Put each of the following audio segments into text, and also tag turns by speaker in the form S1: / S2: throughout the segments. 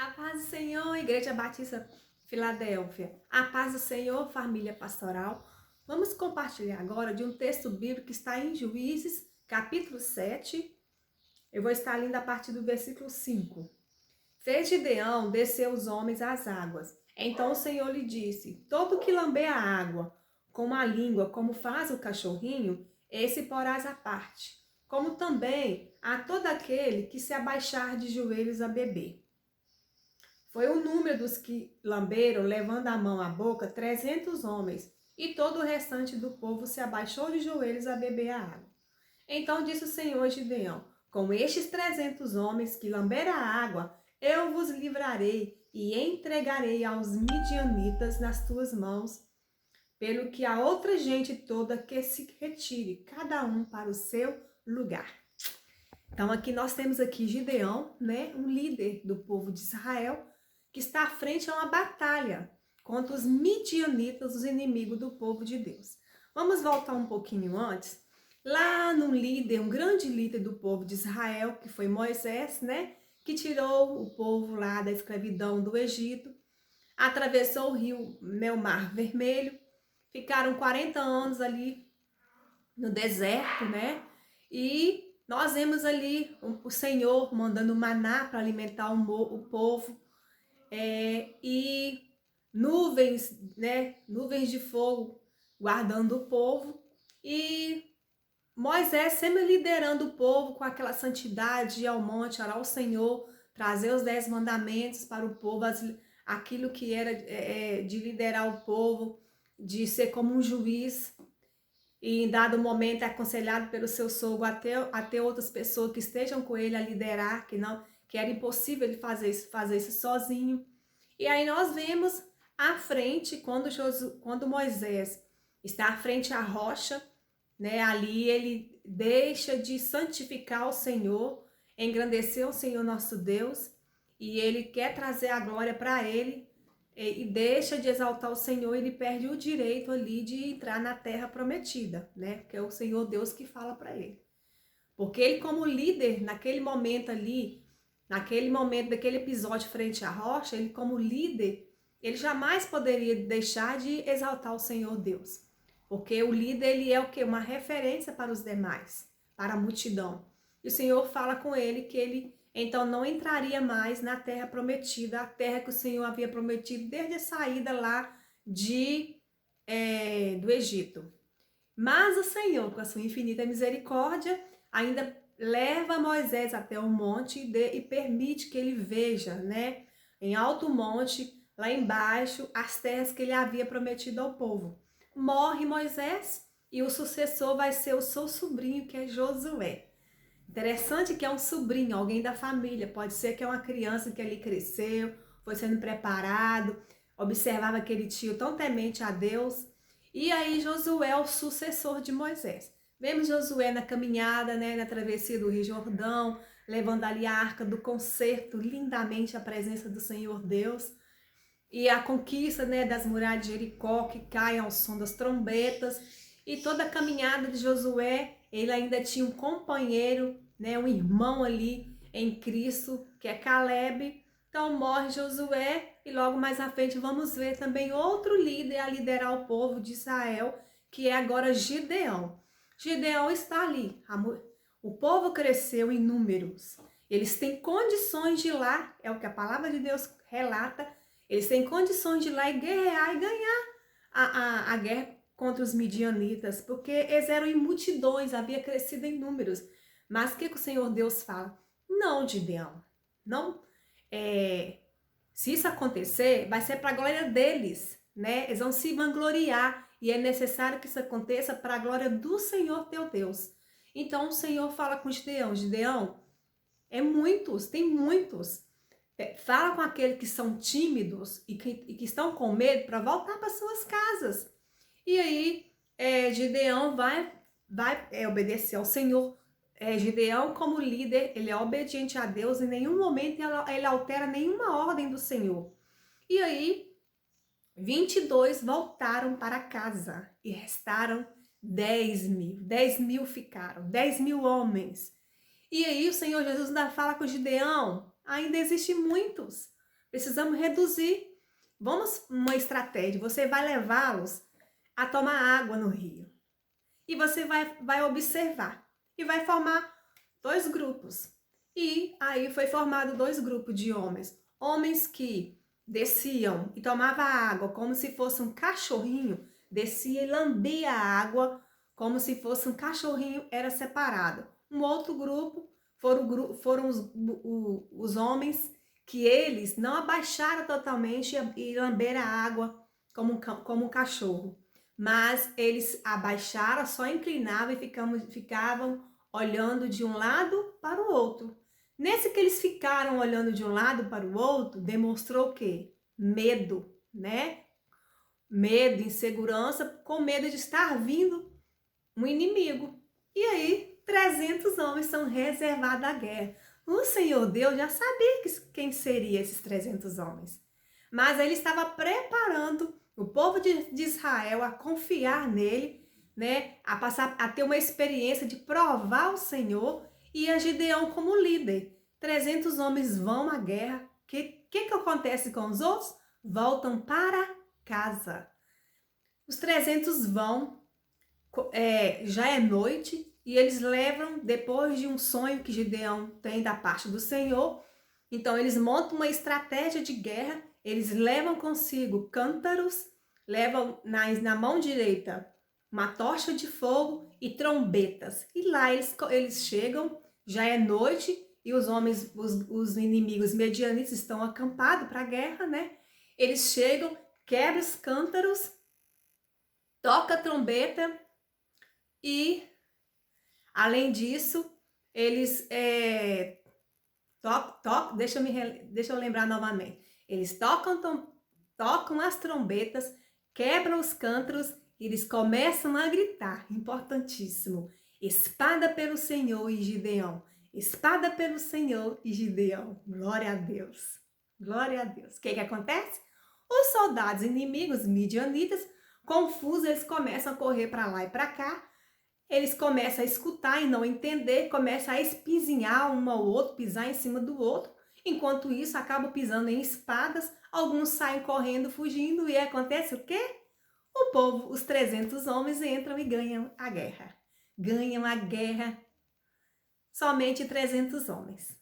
S1: A paz do Senhor, Igreja Batista Filadélfia. A paz do Senhor, família pastoral. Vamos compartilhar agora de um texto bíblico que está em Juízes, capítulo 7. Eu vou estar lendo a partir do versículo 5. Fez Gideão descer os homens às águas. Então o Senhor lhe disse: todo que lamber a água com a língua, como faz o cachorrinho, esse porás à parte. Como também a todo aquele que se abaixar de joelhos a beber. Foi o número dos que lamberam, levando a mão à boca, 300 homens, e todo o restante do povo se abaixou de joelhos a beber a água. Então disse o Senhor a Gideão: com estes 300 homens que lamberam a água, eu vos livrarei e entregarei aos midianitas nas tuas mãos, pelo que a outra gente toda que se retire, cada um para o seu lugar. Então aqui nós temos aqui Gideão, né, um líder do povo de Israel, que está à frente a uma batalha contra os midianitas, os inimigos do povo de Deus. Vamos voltar um pouquinho antes. Lá no líder, um grande líder do povo de Israel, que foi Moisés, né, que tirou o povo lá da escravidão do Egito, atravessou o rio, né, o Mar Vermelho, ficaram 40 anos ali no deserto, né, e nós vemos ali o Senhor mandando maná para alimentar o povo, e nuvens, né, nuvens de fogo guardando o povo, e Moisés sempre liderando o povo com aquela santidade, ir ao monte, orar ao Senhor, trazer os 10 mandamentos para o povo, aquilo que era de liderar o povo, de ser como um juiz, e em dado momento é aconselhado pelo seu sogro até outras pessoas que estejam com ele a liderar, que era impossível ele fazer isso sozinho. E aí nós vemos à frente, quando Moisés está à frente à rocha, né, ali ele deixa de santificar o Senhor, engrandecer o Senhor nosso Deus, e ele quer trazer a glória para ele, e deixa de exaltar o Senhor, ele perde o direito ali de entrar na terra prometida, né? Que é o Senhor Deus que fala para ele. Porque ele, como líder, naquele momento ali, daquele episódio frente à rocha, ele como líder, ele jamais poderia deixar de exaltar o Senhor Deus. Porque o líder, ele é o quê? Uma referência para os demais, para a multidão. E o Senhor fala com ele que ele então não entraria mais na terra prometida, a terra que o Senhor havia prometido desde a saída lá do Egito. Mas o Senhor, com a sua infinita misericórdia, ainda leva Moisés até o monte e permite que ele veja, né, em alto monte, lá embaixo, as terras que ele havia prometido ao povo. Morre Moisés e o sucessor vai ser o seu sobrinho, que é Josué. Interessante que é um sobrinho, alguém da família, pode ser que é uma criança que ali cresceu, foi sendo preparado, observava aquele tio tão temente a Deus. E aí Josué é o sucessor de Moisés. Vemos Josué na caminhada, né, na travessia do Rio Jordão, levando ali a arca do concerto, lindamente a presença do Senhor Deus. E a conquista, né, das muralhas de Jericó, que caem ao som das trombetas. E toda a caminhada de Josué, ele ainda tinha um companheiro, né, um irmão ali em Cristo, que é Caleb. Então morre Josué e logo mais à frente vamos ver também outro líder a liderar o povo de Israel, que é agora Gideão. Gideão está ali. O povo cresceu em números. Eles têm condições de ir lá, é o que a palavra de Deus relata. Eles têm condições de ir lá e guerrear e ganhar a guerra contra os midianitas, porque eles eram em multidões, havia crescido em números. Mas o que o Senhor Deus fala? Não, Gideão, não. Se isso acontecer, vai ser para a glória deles, né? Eles vão se vangloriar e é necessário que isso aconteça para a glória do Senhor teu Deus. Então o Senhor fala com Gideão: Gideão, tem muitos. Fala com aqueles que são tímidos e que estão com medo para voltar para suas casas. E aí Gideão vai obedecer ao Senhor. Gideão, como líder, ele é obediente a Deus, em nenhum momento ele altera nenhuma ordem do Senhor. E aí 22 voltaram para casa e restaram 10.000. 10.000 ficaram, 10.000 homens. E aí o Senhor Jesus ainda fala com Gideão: ainda existem muitos. Precisamos reduzir. Vamos uma estratégia. Você vai levá-los a tomar água no rio. E você vai observar. E vai formar 2 grupos. E aí foi formado 2 grupos de homens. Homens que desciam e tomavam água como se fosse um cachorrinho, descia e lambia a água como se fosse um cachorrinho, era separado. Um outro grupo foram os homens que eles não abaixaram totalmente e lamberam a água como um cachorro, mas eles abaixaram, só inclinavam e ficavam olhando de um lado para o outro. Nesse que eles ficaram olhando de um lado para o outro, demonstrou o quê? Medo, né? Medo, insegurança, com medo de estar vindo um inimigo. E aí, 300 homens são reservados à guerra. O Senhor Deus já sabia quem seriam esses 300 homens. Mas ele estava preparando o povo de Israel a confiar nele, né? A ter uma experiência de provar o Senhor, e a Gideão como líder. 300 homens vão à guerra. O que acontece com os outros? Voltam para casa. Os 300 vão, já é noite, e eles levam, depois de um sonho que Gideão tem da parte do Senhor, então eles montam uma estratégia de guerra, eles levam consigo cântaros, levam na mão direita uma tocha de fogo e trombetas. E lá eles chegam, já é noite, e os homens, os inimigos medianitas estão acampados para a guerra, né? Eles chegam, quebram os cântaros, toca a trombeta e, além disso, eles deixa eu lembrar novamente. Eles tocam as trombetas, quebram os cântaros e eles começam a gritar. Importantíssimo. Espada pelo Senhor e Gideão. Espada pelo Senhor e Gideão. Glória a Deus. Glória a Deus. O que acontece? Os soldados inimigos midianitas, confusos, eles começam a correr para lá e para cá. Eles começam a escutar e não entender, começam a espizinhar um ao outro, pisar em cima do outro. Enquanto isso, acabam pisando em espadas, alguns saem correndo, fugindo, e acontece o quê? O povo, os 300 homens, entram e ganham a guerra. Ganham a guerra somente 300 homens.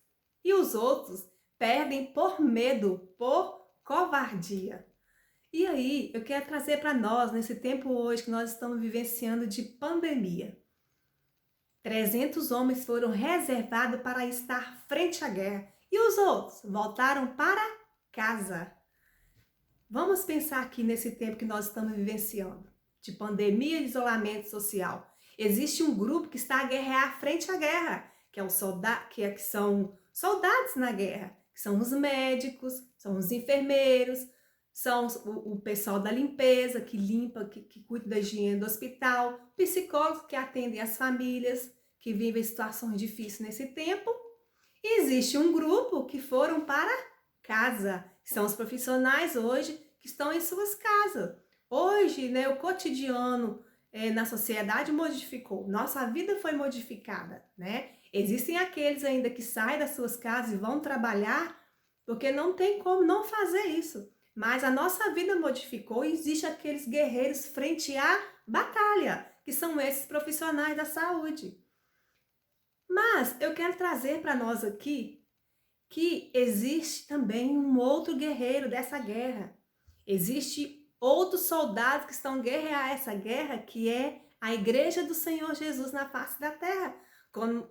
S1: E os outros perdem por medo, por covardia. E aí, eu quero trazer para nós, nesse tempo hoje que nós estamos vivenciando de pandemia, 300 homens foram reservados para estar frente à guerra e os outros voltaram para casa. Vamos pensar aqui nesse tempo que nós estamos vivenciando, de pandemia e isolamento social. Existe um grupo que está a guerrear frente à guerra, que são soldados na guerra, que são os médicos, são os enfermeiros, são o pessoal da limpeza, que limpa, que cuida da higiene do hospital, psicólogos que atendem as famílias que vivem situações difíceis nesse tempo. E existe um grupo que foram para casa, que são os profissionais hoje que estão em suas casas. Hoje, né, o cotidiano na sociedade modificou, nossa vida foi modificada, né? Existem aqueles ainda que saem das suas casas e vão trabalhar, porque não tem como não fazer isso. Mas a nossa vida modificou e existe aqueles guerreiros frente à batalha, que são esses profissionais da saúde. Mas eu quero trazer para nós aqui que existe também um outro guerreiro dessa guerra. Existe outros soldados que estão guerrear essa guerra, que é a igreja do Senhor Jesus na face da terra.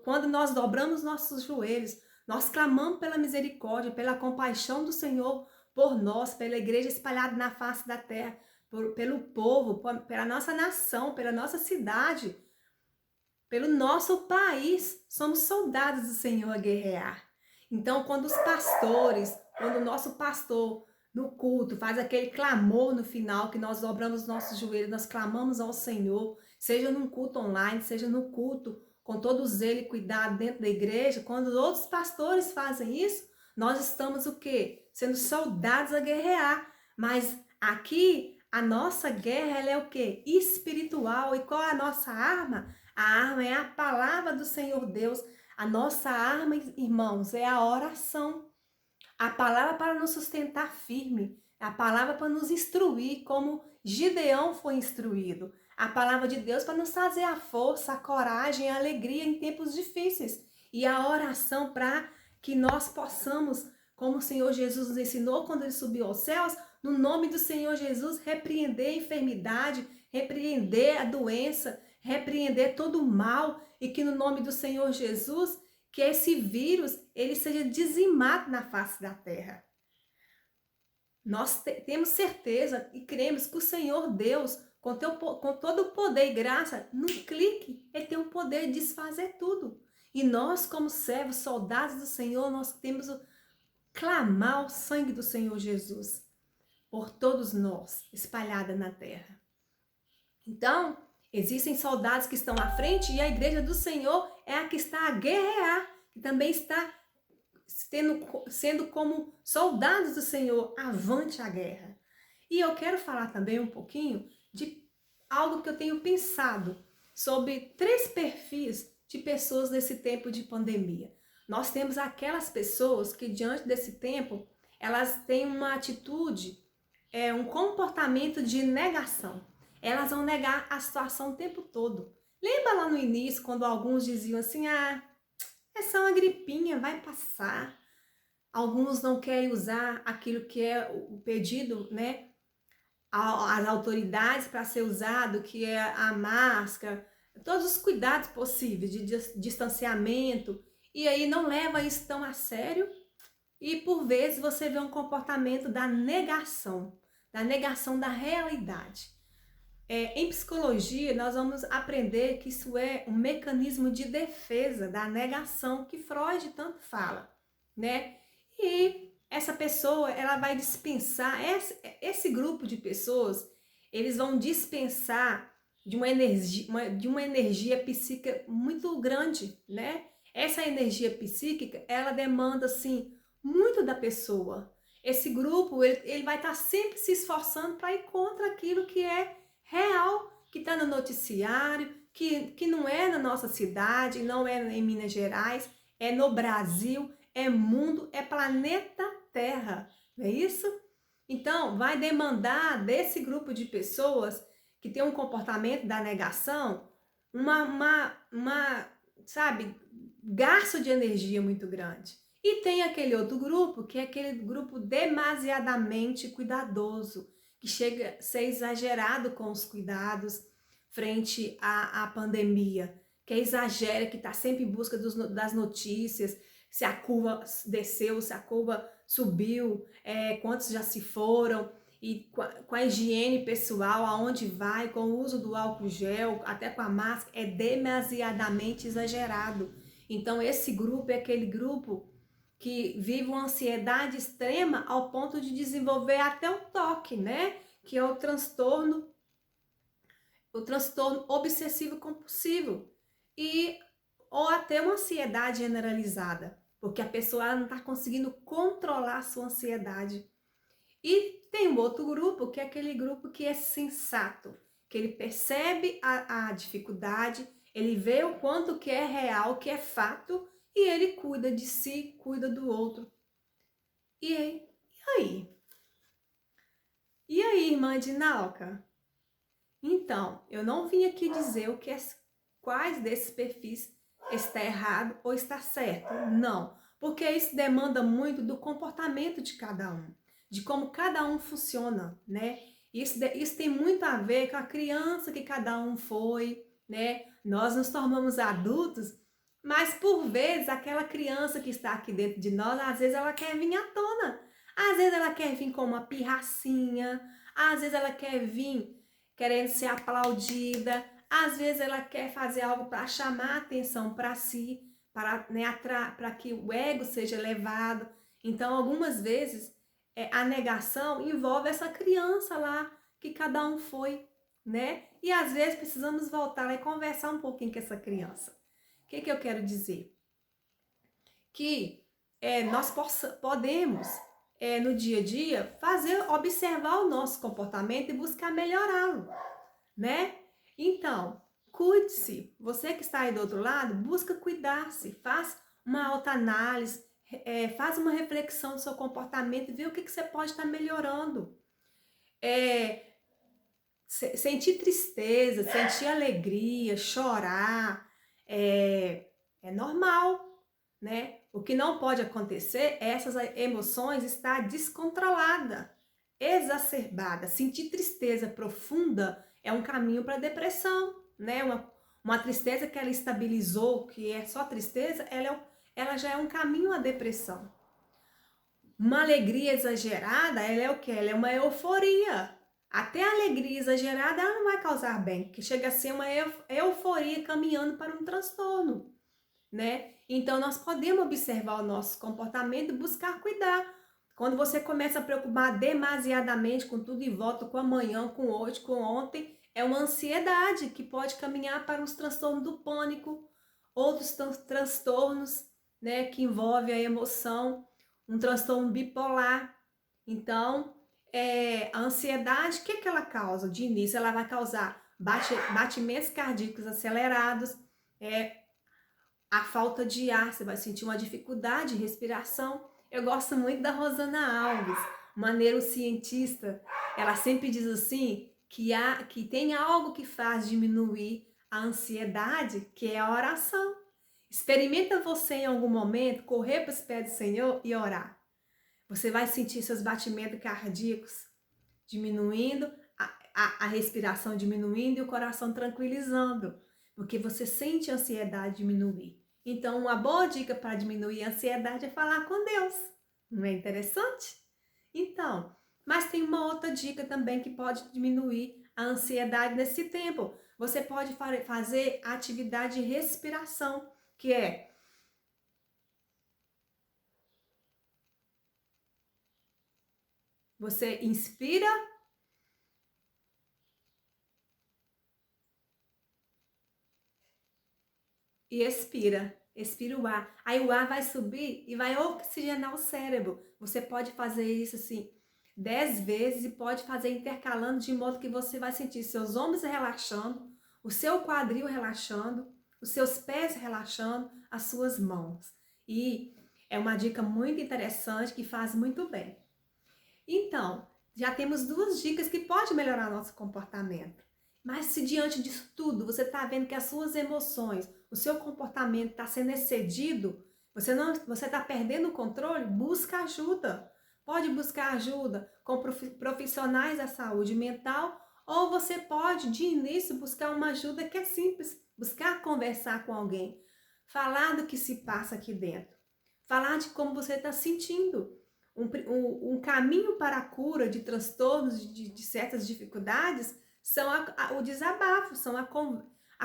S1: Quando nós dobramos nossos joelhos, nós clamamos pela misericórdia, pela compaixão do Senhor por nós, pela igreja espalhada na face da terra, pelo povo, pela nossa nação, pela nossa cidade, pelo nosso país. Somos soldados do Senhor a guerrear. Então, quando o nosso pastor no culto faz aquele clamor no final, que nós dobramos nossos joelhos, nós clamamos ao Senhor, seja num culto online, seja no culto, com todo zelo e cuidado dentro da igreja, quando outros pastores fazem isso, nós estamos o quê? Sendo soldados a guerrear. Mas aqui, a nossa guerra, ela é o quê? Espiritual. E qual é a nossa arma? A arma é a palavra do Senhor Deus. A nossa arma, irmãos, é a oração. A palavra para nos sustentar firme, a palavra para nos instruir, como Gideão foi instruído. A palavra de Deus para nos trazer a força, a coragem, a alegria em tempos difíceis. E a oração para que nós possamos, como o Senhor Jesus nos ensinou quando ele subiu aos céus, no nome do Senhor Jesus, repreender a enfermidade, repreender a doença, repreender todo o mal, e que no nome do Senhor Jesus, que esse vírus ele seja dizimado na face da terra. Nós temos certeza e cremos que o Senhor Deus, com todo o poder e graça, num clique, ele tem o poder de desfazer tudo. E nós, como servos, soldados do Senhor, nós temos o clamar o sangue do Senhor Jesus por todos nós, espalhada na terra. Então, existem soldados que estão à frente e a igreja do Senhor é a que está a guerrear, que também está sendo como soldados do Senhor, avante a guerra. E eu quero falar também um pouquinho de algo que eu tenho pensado sobre 3 perfis de pessoas nesse tempo de pandemia. Nós temos aquelas pessoas que diante desse tempo, elas têm uma atitude, um comportamento de negação. Elas vão negar a situação o tempo todo. Lembra lá no início, quando alguns diziam assim, é só uma gripinha, vai passar. Alguns não querem usar aquilo que é o pedido, né, às autoridades para ser usado, que é a máscara, todos os cuidados possíveis de distanciamento, e aí não leva isso tão a sério, e por vezes você vê um comportamento da negação da realidade. Em psicologia, nós vamos aprender que isso é um mecanismo de defesa da negação que Freud tanto fala, né? E essa pessoa, ela vai dispensar, esse grupo de pessoas, eles vão dispensar de uma energia psíquica muito grande, né? Essa energia psíquica, ela demanda, assim, muito da pessoa. Esse grupo, ele vai estar sempre se esforçando para ir contra aquilo que é real, que está no noticiário, que não é na nossa cidade, não é em Minas Gerais, é no Brasil, é mundo, é planeta Terra, não é isso? Então, vai demandar desse grupo de pessoas que tem um comportamento da negação, sabe, gasto de energia muito grande. E tem aquele outro grupo, que é aquele grupo demasiadamente cuidadoso, que chega a ser exagerado com os cuidados frente à pandemia, que exagera, que está sempre em busca das notícias, se a curva desceu, se a curva subiu, quantos já se foram, e com a higiene pessoal, aonde vai, com o uso do álcool gel, até com a máscara, é demasiadamente exagerado. Então esse grupo é aquele grupo que vive uma ansiedade extrema ao ponto de desenvolver até o TOC, né? Que é o transtorno obsessivo compulsivo, ou até uma ansiedade generalizada, porque a pessoa não está conseguindo controlar a sua ansiedade. E tem um outro grupo, que é aquele grupo que é sensato, que ele percebe a dificuldade, ele vê o quanto que é real, que é fato, e ele cuida de si, cuida do outro. E aí? E aí, irmã Dinalca? Então, eu não vim aqui dizer quais desses perfis está errado ou está certo. Não, porque isso demanda muito do comportamento de cada um, de como cada um funciona, né? Isso tem muito a ver com a criança que cada um foi, né? Nós nos tornamos adultos, mas por vezes aquela criança que está aqui dentro de nós, às vezes ela quer vir à tona. Às vezes ela quer vir com uma pirracinha, às vezes ela quer vir querendo ser aplaudida, às vezes ela quer fazer algo para chamar a atenção para si, para que o ego seja elevado. Então, algumas vezes, a negação envolve essa criança lá, que cada um foi, né? E às vezes precisamos voltar lá e conversar um pouquinho com essa criança. O que eu quero dizer? Que nós podemos, no dia a dia, observar o nosso comportamento e buscar melhorá-lo, né? Então, cuide-se. Você que está aí do outro lado, busca cuidar-se, faz uma autoanálise, faz uma reflexão do seu comportamento e vê o que você pode estar melhorando. Sentir tristeza, sentir alegria, chorar, é normal, né? O que não pode acontecer é essas emoções estar descontrolada, exacerbada. Sentir tristeza profunda é um caminho para a depressão, né? Uma tristeza que ela estabilizou, que é só tristeza, ela já é um caminho à depressão. Uma alegria exagerada, ela é o quê? Ela é uma euforia. Até a alegria exagerada, ela não vai causar bem, porque chega a ser uma euforia caminhando para um transtorno, né? Então, nós podemos observar o nosso comportamento e buscar cuidar. Quando você começa a preocupar demasiadamente com tudo em volta, com amanhã, com hoje, com ontem, é uma ansiedade que pode caminhar para os transtornos do pânico, outros transtornos, né, que envolvem a emoção, um transtorno bipolar. Então, a ansiedade, o que ela causa? De início, ela vai causar batimentos cardíacos acelerados, a falta de ar, você vai sentir uma dificuldade de respiração. Eu gosto muito da Rosana Alves, uma neurocientista. Ela sempre diz assim que tem algo que faz diminuir a ansiedade, que é a oração. Experimenta você em algum momento correr para os pés do Senhor e orar. Você vai sentir seus batimentos cardíacos diminuindo, a respiração diminuindo e o coração tranquilizando, porque você sente a ansiedade diminuir. Então, uma boa dica para diminuir a ansiedade é falar com Deus. Não é interessante? Então, mas tem uma outra dica também que pode diminuir a ansiedade nesse tempo. Você pode fazer a atividade de respiração, que é você inspira e expira. Expira o ar. Aí o ar vai subir e vai oxigenar o cérebro. Você pode fazer isso assim 10 vezes e pode fazer intercalando de modo que você vai sentir seus ombros relaxando, o seu quadril relaxando, os seus pés relaxando, as suas mãos. E é uma dica muito interessante que faz muito bem. Então, já temos duas dicas que podem melhorar nosso comportamento. Mas se diante disso tudo você está vendo que as suas emoções, o seu comportamento está sendo excedido, você está perdendo o controle, busca ajuda. Pode buscar ajuda com profissionais da saúde mental ou você pode, de início, buscar uma ajuda que é simples. Buscar conversar com alguém. Falar do que se passa aqui dentro. Falar de como você está sentindo. Um caminho para a cura de transtornos, de certas dificuldades, são o desabafo, são a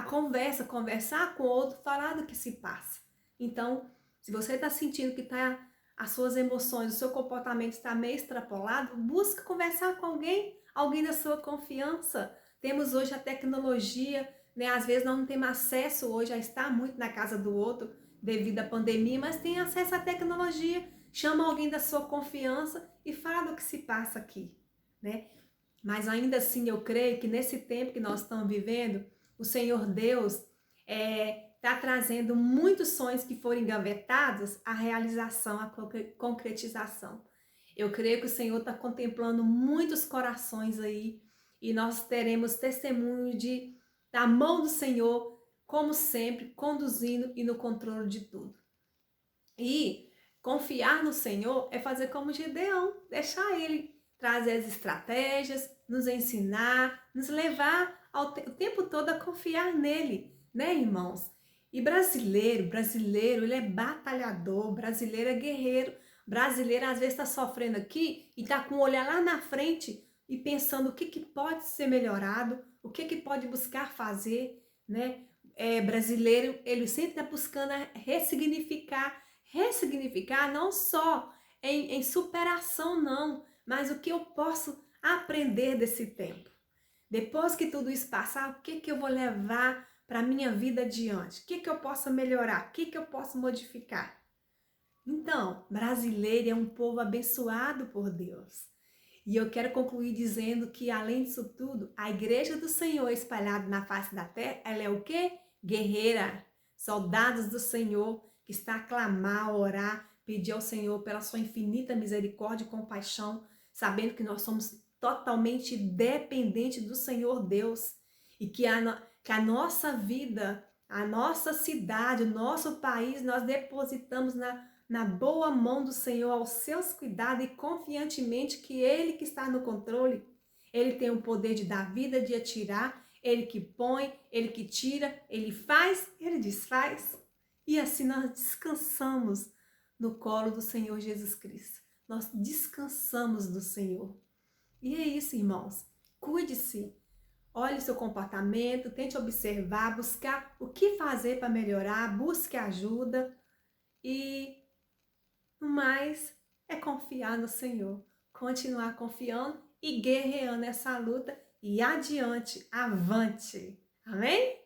S1: conversa, conversar com o outro, falar do que se passa. Então, se você está sentindo que as suas emoções, o seu comportamento está meio extrapolado, busca conversar com alguém da sua confiança. Temos hoje a tecnologia, né? Às vezes não temos acesso hoje a estar muito na casa do outro devido à pandemia, mas tem acesso à tecnologia. Chama alguém da sua confiança e fala do que se passa aqui, né? Mas ainda assim eu creio que nesse tempo que nós estamos vivendo, o Senhor Deus está trazendo muitos sonhos que foram engavetados à realização, à concretização. Eu creio que o Senhor está contemplando muitos corações aí e nós teremos testemunho da mão do Senhor, como sempre, conduzindo e no controle de tudo. E confiar no Senhor é fazer como Gideão, deixar Ele trazer as estratégias, nos ensinar, nos levar o tempo todo a confiar nele, né, irmãos? E brasileiro, ele é batalhador, brasileiro é guerreiro, brasileiro às vezes está sofrendo aqui e está com o olhar lá na frente e pensando o que pode ser melhorado, o que pode buscar fazer, né? Brasileiro, ele sempre está buscando ressignificar não só em superação, não, mas o que eu posso aprender desse tempo. Depois que tudo isso passar, o que eu vou levar para a minha vida adiante? O que eu posso melhorar? O que eu posso modificar? Então, brasileiro é um povo abençoado por Deus. E eu quero concluir dizendo que, além disso tudo, a igreja do Senhor espalhada na face da terra, ela é o quê? Guerreira, soldados do Senhor, que está a clamar, a orar pedir ao Senhor pela sua infinita misericórdia e compaixão, sabendo que nós somos totalmente dependentes do Senhor Deus e que a nossa vida, a nossa cidade, o nosso país, nós depositamos na boa mão do Senhor, aos seus cuidados e confiantemente que Ele que está no controle, Ele tem o poder de dar vida, de atirar, Ele que põe, Ele que tira, Ele faz, Ele desfaz. E assim nós descansamos no colo do Senhor Jesus Cristo. Nós descansamos do Senhor. E é isso, irmãos. Cuide-se. Olhe o seu comportamento, tente observar, buscar o que fazer para melhorar, busque ajuda e no mais é confiar no Senhor, continuar confiando e guerreando essa luta e adiante, avante. Amém?